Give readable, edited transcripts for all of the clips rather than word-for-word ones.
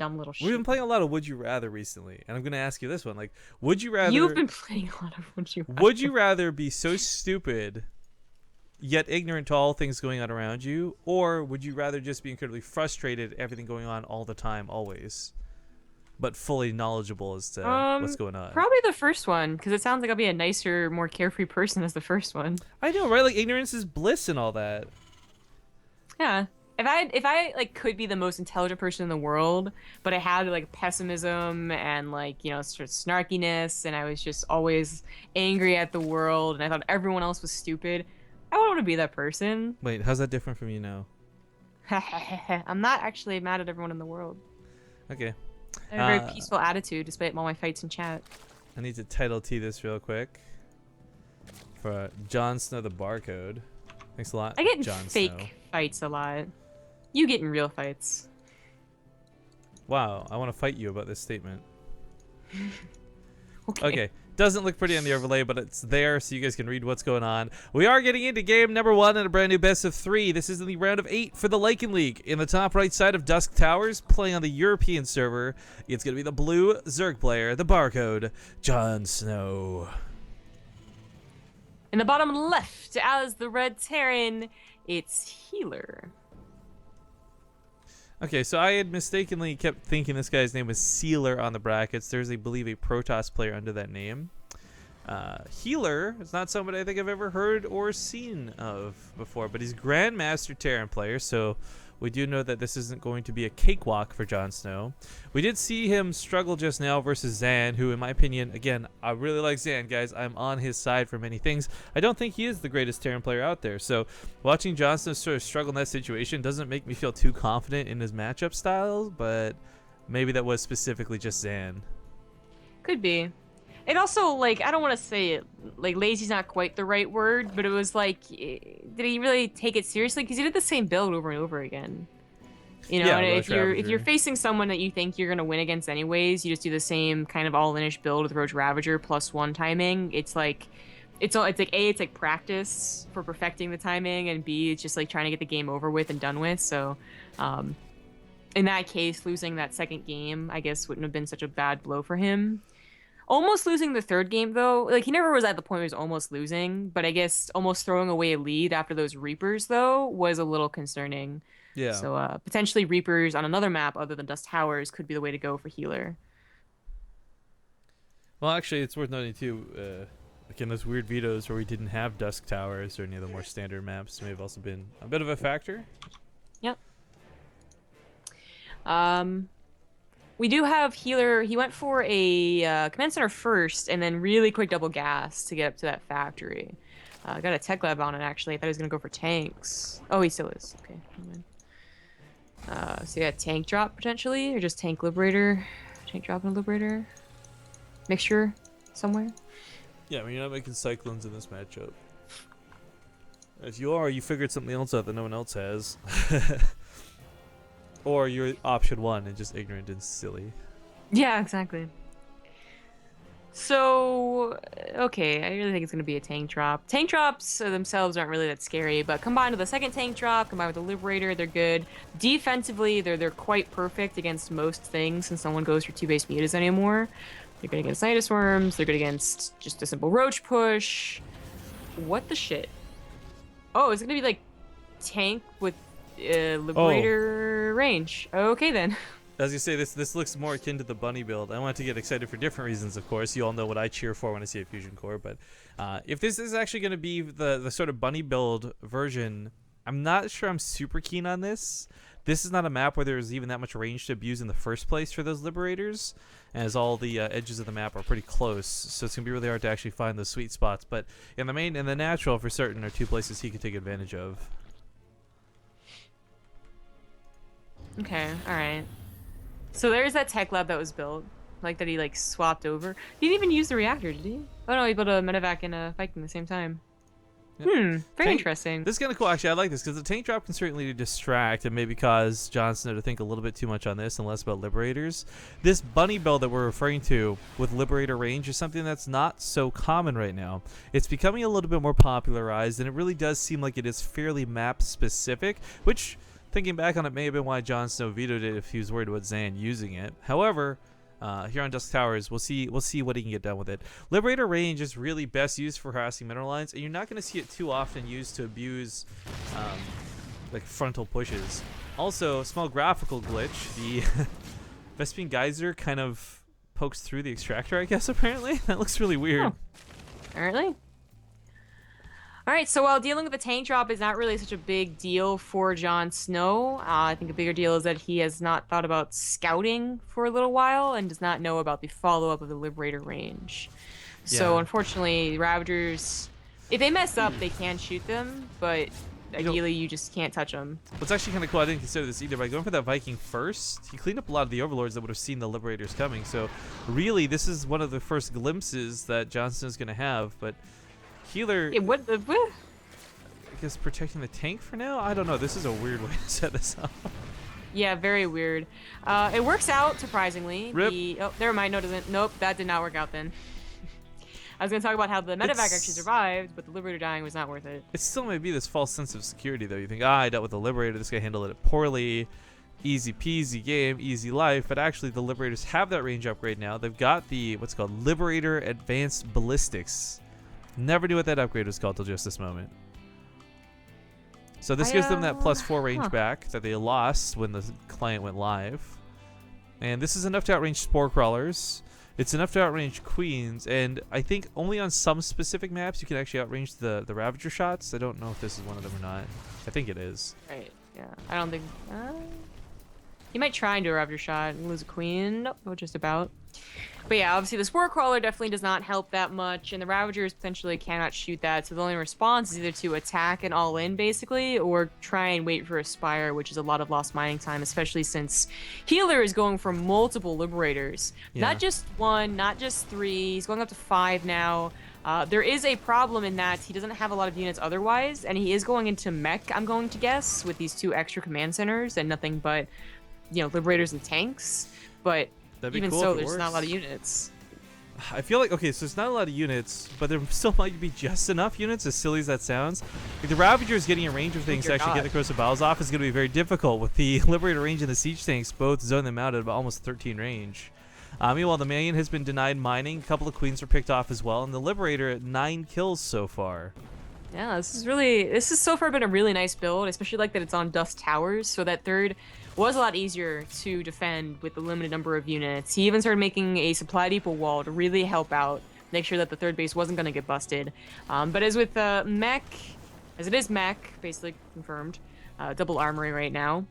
dumb little We've shit. been playing a lot of Would You Rather recently, and I'm going to ask you this one. Like, would you rather... You've been playing a lot of Would You Rather. Would you rather be so stupid, yet ignorant to all things going on around you, or would you rather just be incredibly frustrated at everything going on all the time, always, but fully knowledgeable as to what's going on? Probably the first one, because it sounds like I'll be a nicer, more carefree person as the first one. I know, right? Like, ignorance is bliss and all that. Yeah. If I like could be the most intelligent person in the world, but I had like pessimism and like, sort of snarkiness, and I was just always angry at the world and I thought everyone else was stupid, I wouldn't want to be that person. Wait, how's that different from you now? I'm not actually mad at everyone in the world. Okay. I have a very peaceful attitude despite all my fights in chat. I need to title T this real quick. For Jonsnow the barcode. Thanks a lot, I get in Jon fake Snow. fights a lot. You get in real fights. Wow, I want to fight you about this statement. Okay. Okay. Doesn't look pretty on the overlay, but it's there so you guys can read what's going on. We are getting into game number 1 in a brand new best of 3. This is in the round of 8 for the Lycan League. In the top right side of Dusk Towers, playing on the European server, it's going to be the blue Zerg player, the barcode, Jonsnow. In the bottom left, as the red Terran, it's Healer. Okay, so I had mistakenly kept thinking this guy's name was Sealer on the brackets. There's, I believe, a Protoss player under that name. Healer is not somebody I think I've ever heard or seen of before, but he's Grandmaster Terran player, so we do know that this isn't going to be a cakewalk for Jonsnow. We did see him struggle just now versus Zan, who, in my opinion, again, I really like Zan, guys. I'm on his side for many things. I don't think he is the greatest Terran player out there, so watching Jonsnow sort of struggle in that situation doesn't make me feel too confident in his matchup styles, but maybe that was specifically just Zan. Could be. It also, like, I don't want to say it, like, lazy's not quite the right word, but it was like, did he really take it seriously? Because he did the same build over and over again. Yeah, and Roach if you're Ravager. facing someone that you think you're gonna win against anyways, you just do the same kind of all-inish build with Roach Ravager +1 timing. It's like, it's like A, it's like practice for perfecting the timing, and B, it's just like trying to get the game over with and done with. So, in that case, losing that second game, I guess, wouldn't have been such a bad blow for him. Almost losing the third game, though, like, he never was at the point where he was almost losing, but I guess almost throwing away a lead after those Reapers, though, was a little concerning. Yeah. So potentially Reapers on another map other than Dust Towers could be the way to go for Healer. Well, actually, it's worth noting, too, like in those weird vetoes where we didn't have Dusk Towers or any of the more standard maps may have also been a bit of a factor. Yep. We do have Healer. He went for a command center first and then really quick double gas to get up to that factory. Got a tech lab on it, actually. I thought he was going to go for tanks. Oh, he still is. Okay. So yeah, tank drop potentially, or just tank Liberator. Tank drop and a Liberator. Mixture somewhere. Yeah, I mean, you're not making Cyclones in this matchup. If you are, you figured something else out that no one else has. Or you're option 1 and just ignorant and silly. Yeah, exactly. So, okay, I really think it's going to be a tank drop. Tank drops themselves aren't really that scary, but combined with the second tank drop, combined with the Liberator, they're good. Defensively, they're quite perfect against most things since no one goes for 2-base mutas anymore. They're good against Nidus Worms, they're good against just a simple Roach push. What the shit? Oh, it's going to be like tank with Liberator range. Okay, then. As you say, this looks more akin to the bunny build. I want to get excited for different reasons, of course. You all know what I cheer for when I see a fusion core, but if this is actually going to be the sort of bunny build version, I'm not sure I'm super keen on this. This is not a map where there's even that much range to abuse in the first place for those Liberators, as all the edges of the map are pretty close, so it's going to be really hard to actually find those sweet spots. But in the main and the natural, for certain, are two places he could take advantage of. Okay, alright. So there's that tech lab that was built, like that he like swapped over. He didn't even use the reactor, did he? Oh no, he built a medevac and a Viking at the same time. Yep. Very interesting. This is kind of cool, actually. I like this because the tank drop can certainly distract and maybe cause Jonsnow to think a little bit too much on this and less about Liberators. This bunny build that we're referring to with Liberator range is something that's not so common right now. It's becoming a little bit more popularized, and it really does seem like it is fairly map specific, which Thinking back on it, may have been why Jonsnow vetoed it if he was worried about Zan using it. However, here on Dusk Towers, we'll see what he can get done with it. Liberator range is really best used for harassing mineral lines, and you're not going to see it too often used to abuse like frontal pushes. Also, small graphical glitch. The Vespine Geyser kind of pokes through the extractor, I guess, apparently. That looks really weird. Oh, apparently. All right, so while dealing with the tank drop is not really such a big deal for Jonsnow, I think a bigger deal is that he has not thought about scouting for a little while and does not know about the follow-up of the Liberator range. Yeah. So unfortunately, Ravagers, if they mess up, they can shoot them, but ideally you just can't touch them. What's actually kind of cool, I didn't consider this either, by going for that Viking first, he cleaned up a lot of the Overlords that would have seen the Liberators coming. So really, this is one of the first glimpses that Jonsnow's going to have, but healer, I guess protecting the tank for now? I don't know. This is a weird way to set this up. Yeah, very weird. It works out, surprisingly. Rip. Oh, never mind. No, it doesn't. Nope, that did not work out then. I was going to talk about how the medevac actually survived, but the Liberator dying was not worth it. It still may be this false sense of security, though. You think, I dealt with the Liberator. This guy handled it poorly. Easy peasy game, easy life. But actually, the Liberators have that range upgrade now. They've got the, what's called, Liberator Advanced Ballistics. Never knew what that upgrade was called till just this moment. So this gives them that +4 range back that they lost when the client went live. And this is enough to outrange Spore Crawlers. It's enough to outrange Queens. And I think only on some specific maps you can actually outrange the Ravager shots. I don't know if this is one of them or not. I think it is. Right, yeah. I don't think... he might try and do a Ravager shot and lose a Queen. Nope, just about. But yeah, obviously the Spore Crawler definitely does not help that much, and the Ravagers potentially cannot shoot that, so the only response is either to attack and all in, basically, or try and wait for a Spire, which is a lot of lost mining time, especially since Healer is going for multiple Liberators. Yeah. Not just one, not just three, he's going up to 5 now. There is a problem in that he doesn't have a lot of units otherwise, and he is going into mech, I'm going to guess, with these 2 extra command centers and nothing but, Liberators and tanks, but... Even cool so, there's not a lot of units. I feel like, okay, so there's not a lot of units, but there still might be just enough units, as silly as that sounds. Like the Ravagers getting a range of things to actually get the Corsair Battles off is going to be very difficult, with the Liberator range and the Siege tanks both zone them out at about almost 13 range. Meanwhile, the Minion has been denied mining, a couple of Queens were picked off as well, and the Liberator at 9 kills so far. Yeah, this has so far been a really nice build, especially like that it's on Dusk Towers, so that third was a lot easier to defend with the limited number of units. He even started making a supply depot wall to really help out, make sure that the third base wasn't going to get busted. But as with mech, as it is mech, basically confirmed, double armory right now.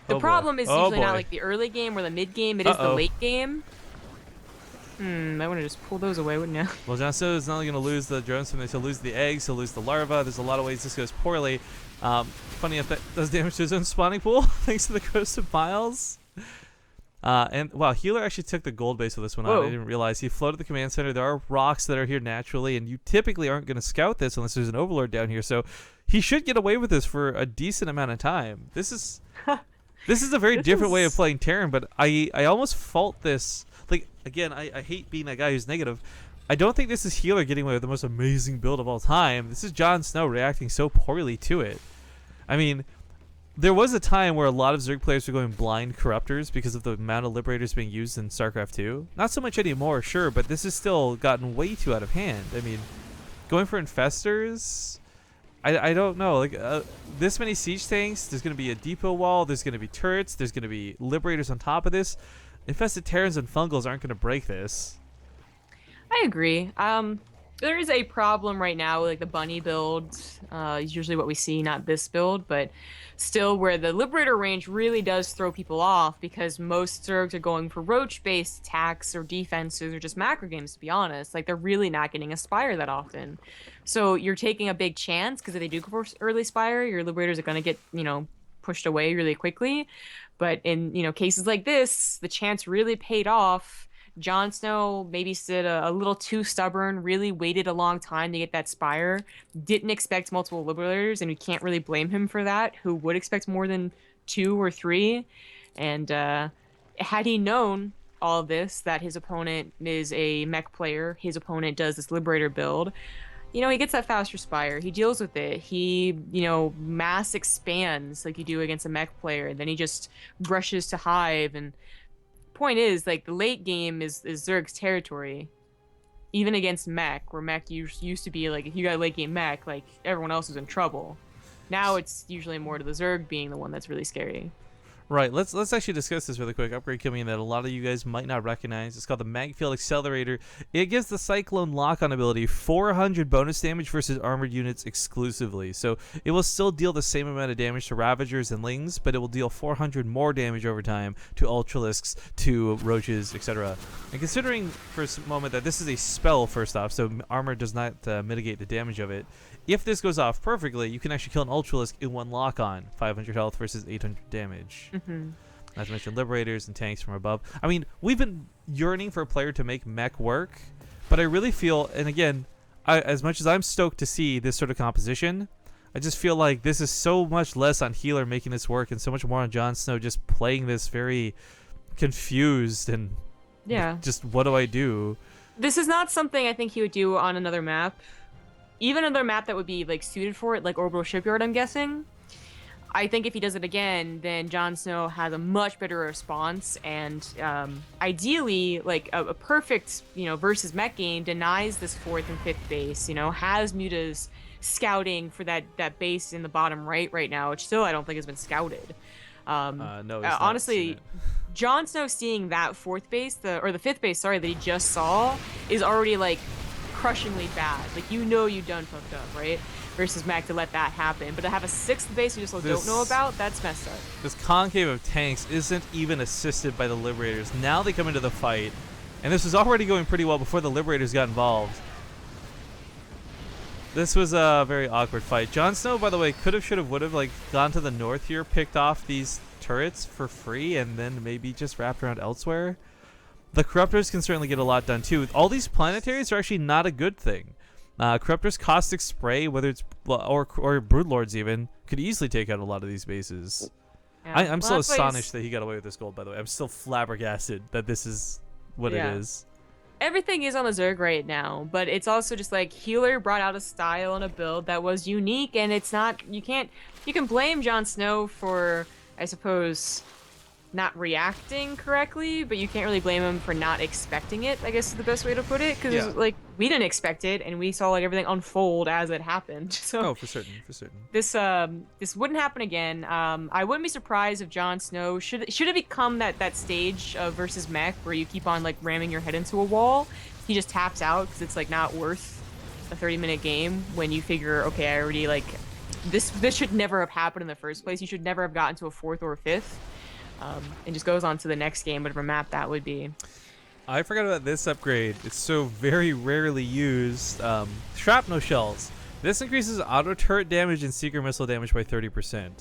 The problem is usually not like the early game or the mid game, it is the late game. I want to just pull those away, wouldn't you? Well, Jonsnow is not only going to lose the drones from this, he'll lose the eggs, he'll lose the larva. There's a lot of ways this goes poorly. Funny enough, that does damage to his own spawning pool, thanks to the Ghost of Miles. And wow, Healer actually took the gold base of this one out. I didn't realize. He floated the command center. There are rocks that are here naturally, and you typically aren't going to scout this unless there's an Overlord down here. So he should get away with this for a decent amount of time. This is a very different way of playing Terran, but I almost fault this. Like, again, I hate being that guy who's negative. I don't think this is Healer getting away with the most amazing build of all time. This is Jonsnow reacting so poorly to it. I mean, there was a time where a lot of Zerg players were going blind Corruptors because of the amount of Liberators being used in StarCraft 2. Not so much anymore, sure, but this has still gotten way too out of hand. I mean, going for Infestors, I don't know. Like this many Siege tanks, there's going to be a depot wall, there's going to be turrets, there's going to be Liberators on top of this. Infested Terrans and Fungals aren't going to break this. I agree. There is a problem right now with like the bunny build. Is usually what we see, not this build, but still where the Liberator range really does throw people off because most Zergs are going for roach-based attacks or defenses or just macro games, to be honest. Like they're really not getting a Spire that often. So you're taking a big chance because if they do go for early Spire, your Liberators are going to get, pushed away really quickly. But in, cases like this, the chance really paid off. Jonsnow maybe stood a little too stubborn, really waited a long time to get that Spire, didn't expect multiple Liberators, and we can't really blame him for that, who would expect more than 2 or 3. And had he known all of this, that his opponent is a mech player, his opponent does this Liberator build, he gets that fast respire. He deals with it. He, mass expands like you do against a mech player, and then he just rushes to hive. And point is, like, the late game is Zerg's territory. Even against mech, where mech used to be like, if you got late game mech, like, everyone else is in trouble. Now it's usually more to the Zerg being the one that's really scary. Right, let's actually discuss this really quick. Upgrade coming in that a lot of you guys might not recognize. It's called the Magfield Accelerator. It gives the Cyclone Lock-on ability 400 bonus damage versus armored units exclusively. So it will still deal the same amount of damage to Ravagers and Lings, but it will deal 400 more damage over time to Ultralisks, to Roaches, etc. And considering for a moment that this is a spell first off, so armor does not mitigate the damage of it, if this goes off perfectly, you can actually kill an Ultralisk in one lock-on, 500 health versus 800 damage. Mm-hmm. Not to mention Liberators and tanks from above. I mean, we've been yearning for a player to make mech work, but I really feel, and again, as much as I'm stoked to see this sort of composition, I just feel like this is so much less on Healer making this work and so much more on Jonsnow just playing this very confused and just what do I do? This is not something I think he would do on another map. Even another map that would be like suited for it, like Orbital Shipyard, I'm guessing. I think if he does it again, then Jonsnow has a much better response, and ideally, like a perfect, versus mech game denies this 4th and 5th base. Has Mutas scouting for that base in the bottom right now, which still I don't think has been scouted. No, honestly, Jonsnow seeing that 4th base, or the 5th base, sorry, that he just saw, is already like crushingly bad. Like, you done fucked up, right? Versus mech to let that happen. But to have a 6th base you just don't know about, that's messed up. This concave of tanks isn't even assisted by the Liberators. Now they come into the fight, and this was already going pretty well before the Liberators got involved. This was a very awkward fight. Jonsnow, by the way, could have, should have, would have, like, gone to the north here, picked off these turrets for free, and then maybe just wrapped around elsewhere. The Corruptors can certainly get a lot done too. All these planetaries are actually not a good thing. Corruptors' caustic spray, whether it's or Broodlords even, could easily take out a lot of these bases. Yeah. I'm so astonished that he got away with this gold, by the way. I'm still flabbergasted that this is what it is. Everything is on the Zerg right now, but it's also just like Healer brought out a style and a build that was unique, and it's not, you can blame Jonsnow for, I suppose, not reacting correctly, but you can't really blame him for not expecting it, I guess is the best way to put it, because like, we didn't expect it, and we saw like everything unfold as it happened. So for certain. This wouldn't happen again. I wouldn't be surprised if Jonsnow should it become that stage of versus mech where you keep on like ramming your head into a wall, he just taps out because it's like not worth a 30-minute game when you figure, okay, I already like this should never have happened in the first place. You should never have gotten to a 4th or a 5th. And just goes on to the next game, whatever map that would be. I forgot about this upgrade. It's so very rarely used. Shrapnel shells. This increases auto turret damage and seeker missile damage by 30%.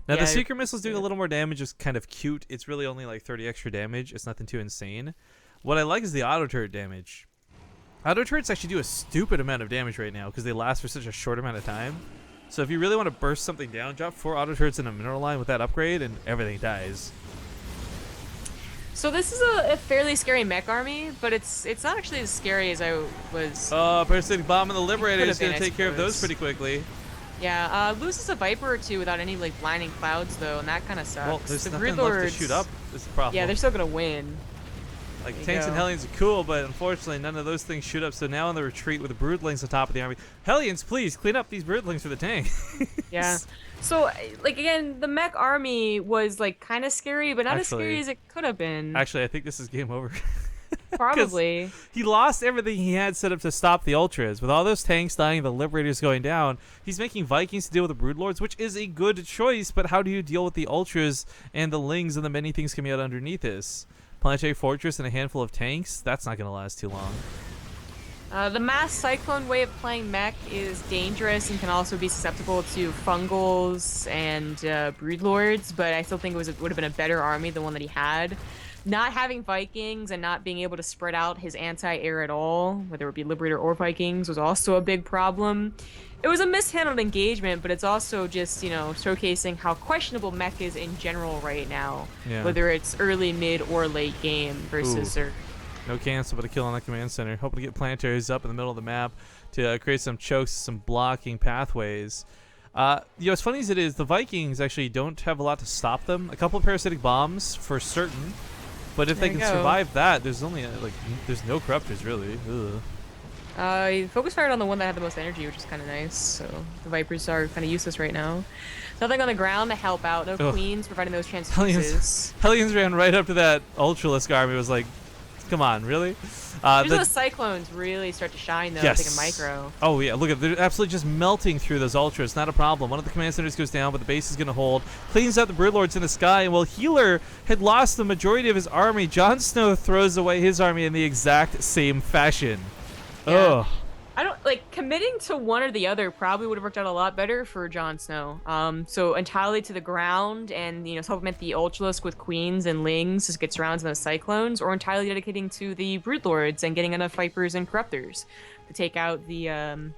Now the seeker missile's doing a little more damage is kind of cute. It's really only like 30 extra damage. It's nothing too insane. What I like is the auto turret damage. Auto turrets actually do a stupid amount of damage right now because they last for such a short amount of time. So if you really want to burst something down, drop 4 auto turrets in a mineral line with that upgrade and everything dies. So this is a fairly scary mech army, but it's not actually as scary as I was. Parasitic Bomb and the Liberator is going to take care of those pretty quickly. Yeah, loses a Viper or two without any like blinding clouds though, and that kind of sucks. Well, there's nothing left to shoot up is the problem. Yeah, they're still going to win. Like, tanks and Hellions are cool, but unfortunately none of those things shoot up. So now on the retreat with the Broodlings on top of the army. Hellions, please clean up these Broodlings for the tank. Yeah. So, like, again, the mech army was like kind of scary, but not as scary as it could have been. Actually, I think this is game over. Probably. He lost everything he had set up to stop the Ultras. With all those tanks dying, the Liberators going down, he's making Vikings to deal with the Broodlords, which is a good choice, but how do you deal with the Ultras and the Lings and the many things coming out underneath this? Planetary Fortress and a handful of tanks? That's not going to last too long. The mass cyclone way of playing mech is dangerous and can also be susceptible to fungals and broodlords, but I still think it would have been a better army than one that he had. Not having Vikings and not being able to spread out his anti-air at all, whether it be Liberator or Vikings, was also a big problem. It was a mishandled engagement, but it's also just, showcasing how questionable mech is in general right now, whether it's early, mid, or late game versus Zerg. No cancel, but a kill on that command center. Hoping to get planetaries up in the middle of the map to create some chokes, some blocking pathways. As funny as it is, the Vikings actually don't have a lot to stop them. A couple of parasitic bombs for certain, but if they can survive that, there's only there's no corruptors really. He focus fired on the one that had the most energy, which is kind of nice. So the Vipers are kind of useless right now. Nothing on the ground to help out. No Queens providing those transfuses. Hellions ran right up to that Ultralisk army. Was like, come on, really? The Cyclones really start to shine though. Yes. Like a micro. Oh yeah, look at they're absolutely just melting through those Ultras. Not a problem. One of the command centers goes down, but the base is going to hold. Cleans out the Broodlords in the sky, and while Healer had lost the majority of his army, Jonsnow throws away his army in the exact same fashion. Yeah. Ugh. I don't committing to one or the other probably would have worked out a lot better for Jonsnow. So entirely to the ground and supplement the Ultralisk with Queens and Lings to get surrounded by the Cyclones, or entirely dedicating to the Broodlords and getting enough Vipers and Corruptors to take out the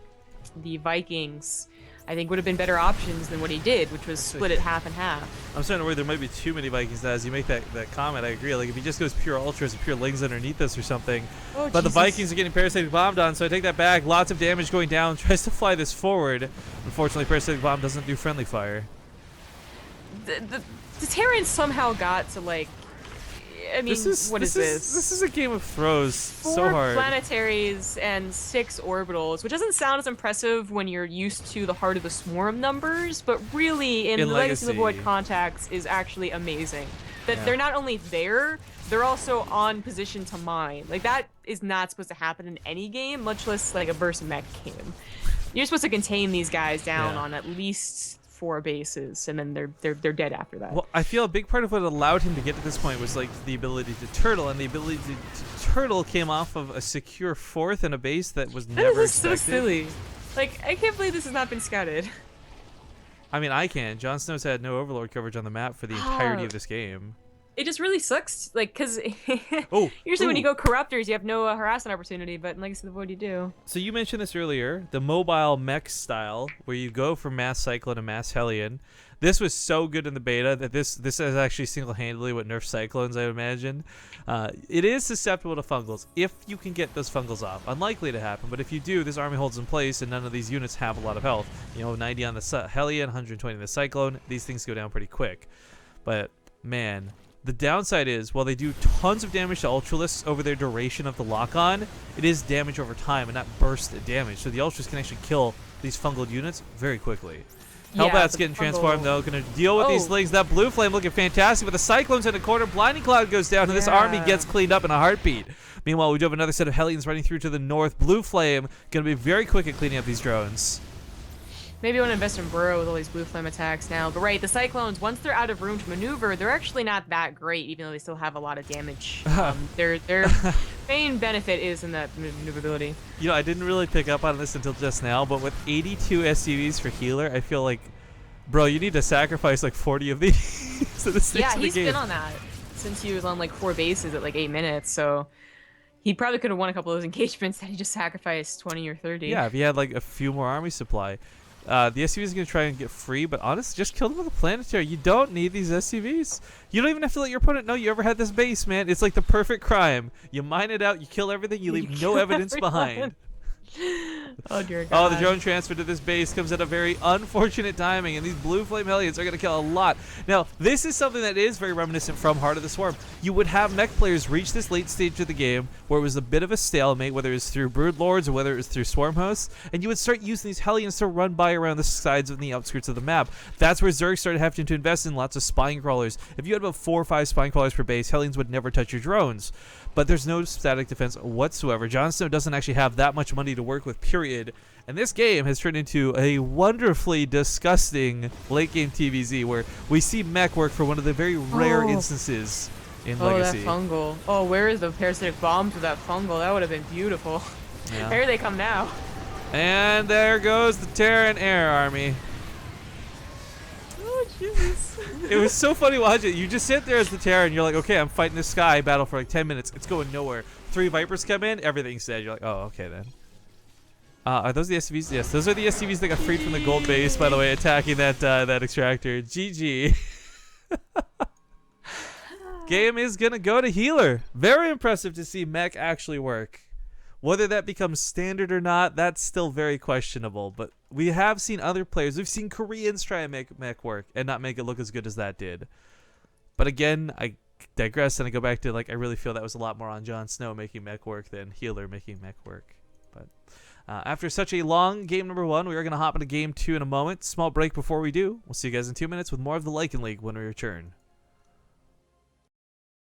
Vikings. I think would have been better options than what he did, which was split it half and half. I'm starting to worry there might be too many Vikings now. As you make that comment, I agree. Like if he just goes pure Ultras and pure Lings underneath us or something. Oh, but Jesus. The Vikings are getting parasitic bombed on, so I take that back. Lots of damage going down. Tries to fly this forward. Unfortunately, parasitic bomb doesn't do friendly fire. The Terrans somehow got to what is this? This is a game of throws. 4 so hard. planetaries and 6 orbitals, which doesn't sound as impressive when you're used to the Heart of the Swarm numbers, but really in the Legacy of the Void context is actually amazing. That they're not only there, they're also on position to mine. Like that is not supposed to happen in any game, much less like a burst mech game. You're supposed to contain these guys down on at least 4 bases, and then they're dead after that. Well, I feel a big part of what allowed him to get to this point was like the ability to turtle, and the ability to turtle came off of a secure 4th in a base that was never expected. This is so silly. Like, I can't believe this has not been scouted. I mean, I can. Jon Snow's had no Overlord coverage on the map for the entirety of this game. It just really sucks, because usually when you go Corruptors, you have no harassment opportunity, but in Legacy of the Void, you do. So you mentioned this earlier, the mobile mech style, where you go from Mass Cyclone to Mass Hellion. This was so good in the beta that this is actually single-handedly what nerfs Cyclones, I would imagine. It is susceptible to fungals, if you can get those fungals off. Unlikely to happen, but if you do, this army holds in place, and none of these units have a lot of health. 90 on the Hellion, 120 on the Cyclone. These things go down pretty quick. But, man... The downside is, while they do tons of damage to Ultralisks over their duration of the lock-on, it is damage over time and not burst damage. So the Ultras can actually kill these fungal units very quickly. Hellbat's getting transformed, though. Going to deal with these Lings. That blue flame looking fantastic, but the Cyclone's in the corner. Blinding Cloud goes down, and this army gets cleaned up in a heartbeat. Meanwhile, we do have another set of Hellions running through to the north. Blue flame going to be very quick at cleaning up these drones. Maybe I want to invest in Burrow with all these blue flame attacks now. But right, the Cyclones, once they're out of room to maneuver, they're actually not that great, even though they still have a lot of damage. Their main benefit is in that maneuverability. I didn't really pick up on this until just now, but with 82 SCVs for Healer, I feel like, bro, you need to sacrifice like 40 of these. He's been on that since he was on like 4 bases at like 8 minutes, so... He probably could have won a couple of those engagements that he just sacrificed 20 or 30. Yeah, if he had like a few more army supply. The SCV is going to try and get free, but honestly, just kill them with a planetary. You don't need these SCVs. You don't even have to let your opponent know you ever had this base, man. It's like the perfect crime. You mine it out, you kill everything, you leave no evidence behind. Oh dear God. Oh, the drone transfer to this base comes at a very unfortunate timing, and these blue flame Hellions are going to kill a lot. Now, this is something that is very reminiscent from Heart of the Swarm. You would have mech players reach this late stage of the game where it was a bit of a stalemate, whether it was through Broodlords or whether it was through Swarm hosts, and you would start using these Hellions to run by around the sides and the outskirts of the map. That's where Zerg started having to invest in lots of spine crawlers. If you had about 4 or 5 spine crawlers per base, Hellions would never touch your drones. But there's no static defense whatsoever. Jonsnow doesn't actually have that much money to work with, period. And this game has turned into a wonderfully disgusting late game TvZ where we see mech work for one of the very rare instances in Legacy. Oh, that fungal. Oh, where is the parasitic bombs with that fungal? That would have been beautiful. Yeah. Here they come now. And there goes the Terran Air Army. Oh, Jesus. It was so funny watching it. You just sit there as the Terran, you're like, okay, I'm fighting this sky battle for like 10 minutes. It's going nowhere. 3 Vipers come in, everything's dead. You're like, oh, okay then. Are those the SCVs? Yes, those are the SCVs that got freed from the gold base, by the way, attacking that extractor. GG. Game is going to go to healer. Very impressive to see mech actually work. Whether that becomes standard or not, that's still very questionable. But we have seen other players. We've seen Koreans try and make mech work and not make it look as good as that did. But again, I digress and I go back to, like, I really feel that was a lot more on Jonsnow making mech work than healer making mech work. But after such a long game number 1, we are going to hop into game 2 in a moment. Small break before we do. We'll see you guys in 2 minutes with more of the Lycan League when we return.